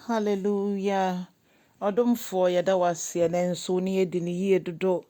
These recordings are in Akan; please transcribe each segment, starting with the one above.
Hallelujah. Odomfo yada wase na nso ne yedi ne yie dodo.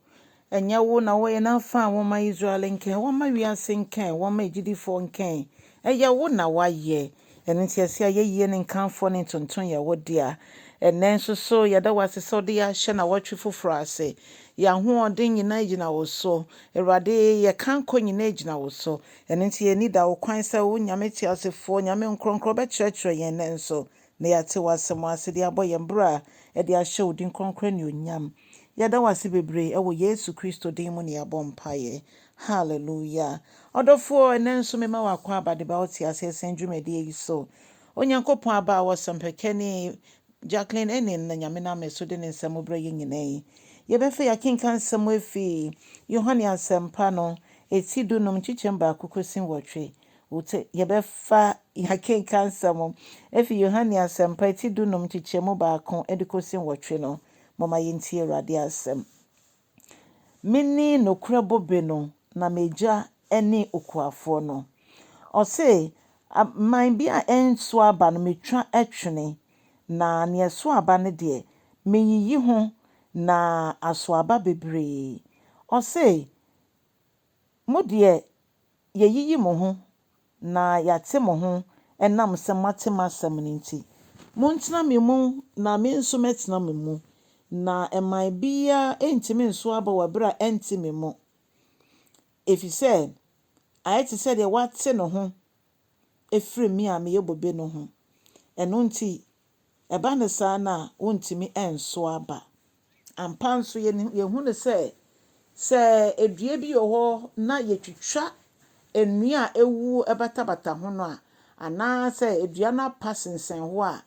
Enya wo na wo ye na fa wo ma Israel nken, wo ma wiase nken, wo ma egidifo nken. Eya wo na waye. Eno tiase ayeye ne nkanfo ne tonton ye wo dia. Enen so yada wase so de ya hye na wotwe foforo ase. Ya ho odin nyina gina wo so. Erade ye kanko nyina gina wo so. Eno tie ni da wo kwan sa wo nyame tiasefo, nyame nkronkro be kyerɛkyerɛ yen nenso. Na yate wasem ase de aboye mbra e de ahye odin konkro ne onyam yada wase bebre e wo Yesu Kristo din mu ne abompaye. Hallelujah. Odofo enenso mema wakwa abade ba oti ase senjumede yi so onyankopon aba wo sempekeni Jacqueline enen na nyame na meso de ne nsem bra ye nyinai ye befa ya kinkan nsem afi Yohane asempa no eti dunum chichemba kokosin wotwe wote ye befa ya kinkan nsem efi Yohane asempa eti dunum chichemu baako edikosin wotwe no mama yenti Awurade asem mini nokura bobe no na meja ene okuafo no ose man bi a enso aba no metwa atwene na ne so aba ne de meyiyi ho na aso aba bebre ose modie yeyiyi mo ho na yate mo ho enam se matemasem nti montena me mu na me nso metena me mu na eman bia entimi nso aba wabra entimi mu efise ayete se de wate no ho efiri mi a me yebobe no ho eno nti eba ne sa na wontimi enso aba ampa nso ye hu ne se edua bi ho na yetwitwa enua ewu ebatabata ho no a ana se edua na pasensen ho a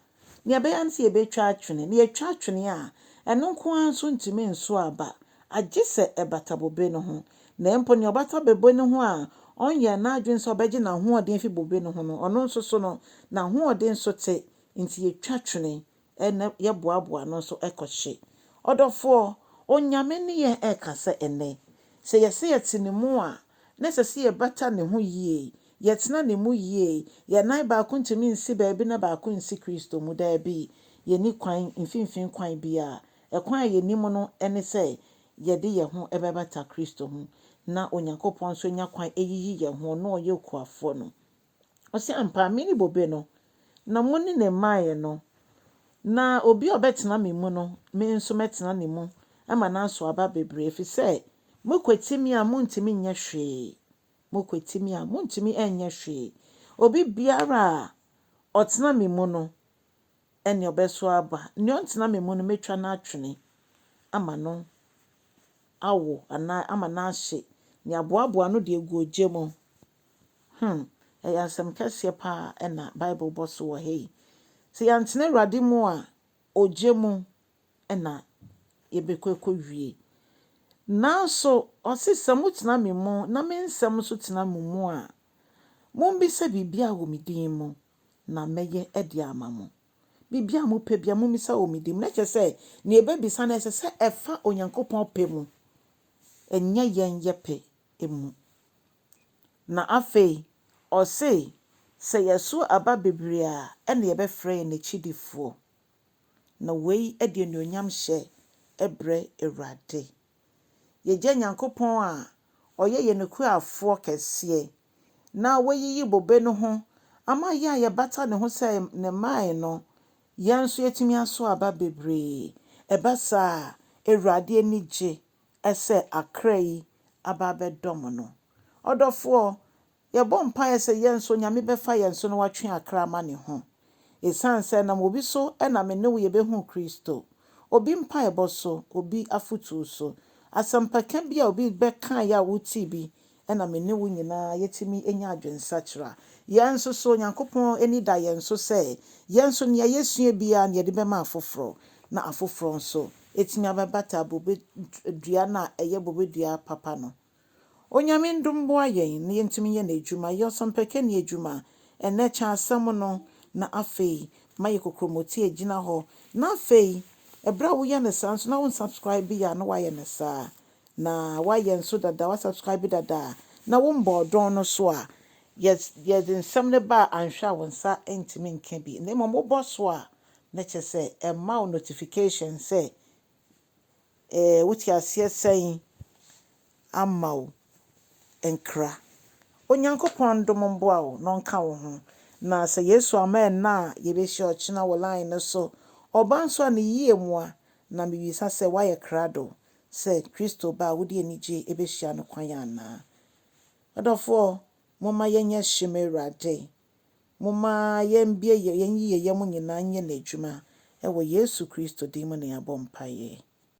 ne be yanse ye betwa atwene ne yetwa atwene a eno nko anso ntimi nso aba agye se ebatabobe no ho na empo ne obata bebo no ho a onye na adwen so obeje na ho odin fi bobe no ho no ono nso so no na ho odin so te nti yetwa atwene ene ye boaboa no so ekohye odofo onyame ne ye ekase ene se yese yetene mu a na sese ye bata ne ho yie yetena ne mu yie ye nan ba ko ntimi nsi ba bi na ba ko nsi Kristo mu da bi ye ni kwan mfimfin kwan bia ekwan ye nim no ene se ye de ye ho ebebata Kristo ho na onyankopon so nya kwan eyiyi ye ho no ye kuafo no osi ampa mini bobe no na muni ne maye no na obi obetena me mu no me nso metena ne mu ama na so aba bebre fi se mokwetimi a muntimi nya hwe mokwetimi a muntimi enya hwe obi biara otena me mu no ene obeso aba ne ontena me mu no metwa na atwene ama no awo ana ama na hye ne aboaboa no de egu ogye eyasem kase pa ena Bible boss wo hei se yantene Awurade mu a ogye mu ena yebekoko wie nanso osisa mutena me mu na me nsem so tena mu a mombisa bibia wo medin mu na meye ede amamo bibia mo pe bia momisa wo medin na kyese ne ebebisa na ese efa onyankopon pe mu enya yen yepe emu na afei ose se yeso aba bebre a ene yebefre na chidifo na wei ede ne onyam hye ebre Awurade yeje nyankopon a oye ye nekuafo kese na wayiyi bobe no ho ama ya ye bata ne ho se ne mai no yanso yetimi aso aba bebre ebasa Awurade anije ese akrai aba bedom no odofo ye bompa ese yenso nyame befa yenso no watwe akra ma ne ho esanse na obi so na me ne wo ye behu Kristo obi mpa eboso obi afutu so asampaka bia obi beka ya wuti bi na me ne wo nyina yetimi enya adwensa kira yenso so nyankopon eni da yenso se yenso ne yesua bia ne de bema afoforo na afoforo nso etimi ababata bobe dua na eye bobe dua papa no onyame ndumbo ayen ne yentimi ye na ejuma yosampaka ne ejuma ene cha asam no na afei maye kokromoti agina ho na afei ebra wo ye ne sanso na won subscribe ya na waye ne sa na waye nso dada wa subscribe dada na won bodon no so a yes nsem ne ba anhwa won sa entimi nka bi na mo bo so a na kyerɛ sɛ ɛma wo notification sɛ wote aseɛ sɛn ama wo nkra. Onyankopɔn dom mboa wo na ɔnka wo ho. Na sɛ Yesu ama ɛna a yɛbɛhyia ɔkyena wɔ line no so. Ɔba nso a ne yie mu a na mebisa sɛ woayɛ krado sɛ Kristo ba a wode anigye ɛbɛhyia no kwan anaa. Adɔfoɔ, momma yɛnyɛ hyem Awurade. Momma yɛmbie yɛn yiyeyɛ mu nyinaa nyɛ n'adwuma. Ɛwɔ Yesu Kristo din mu na yɛabɔ mpaeɛ.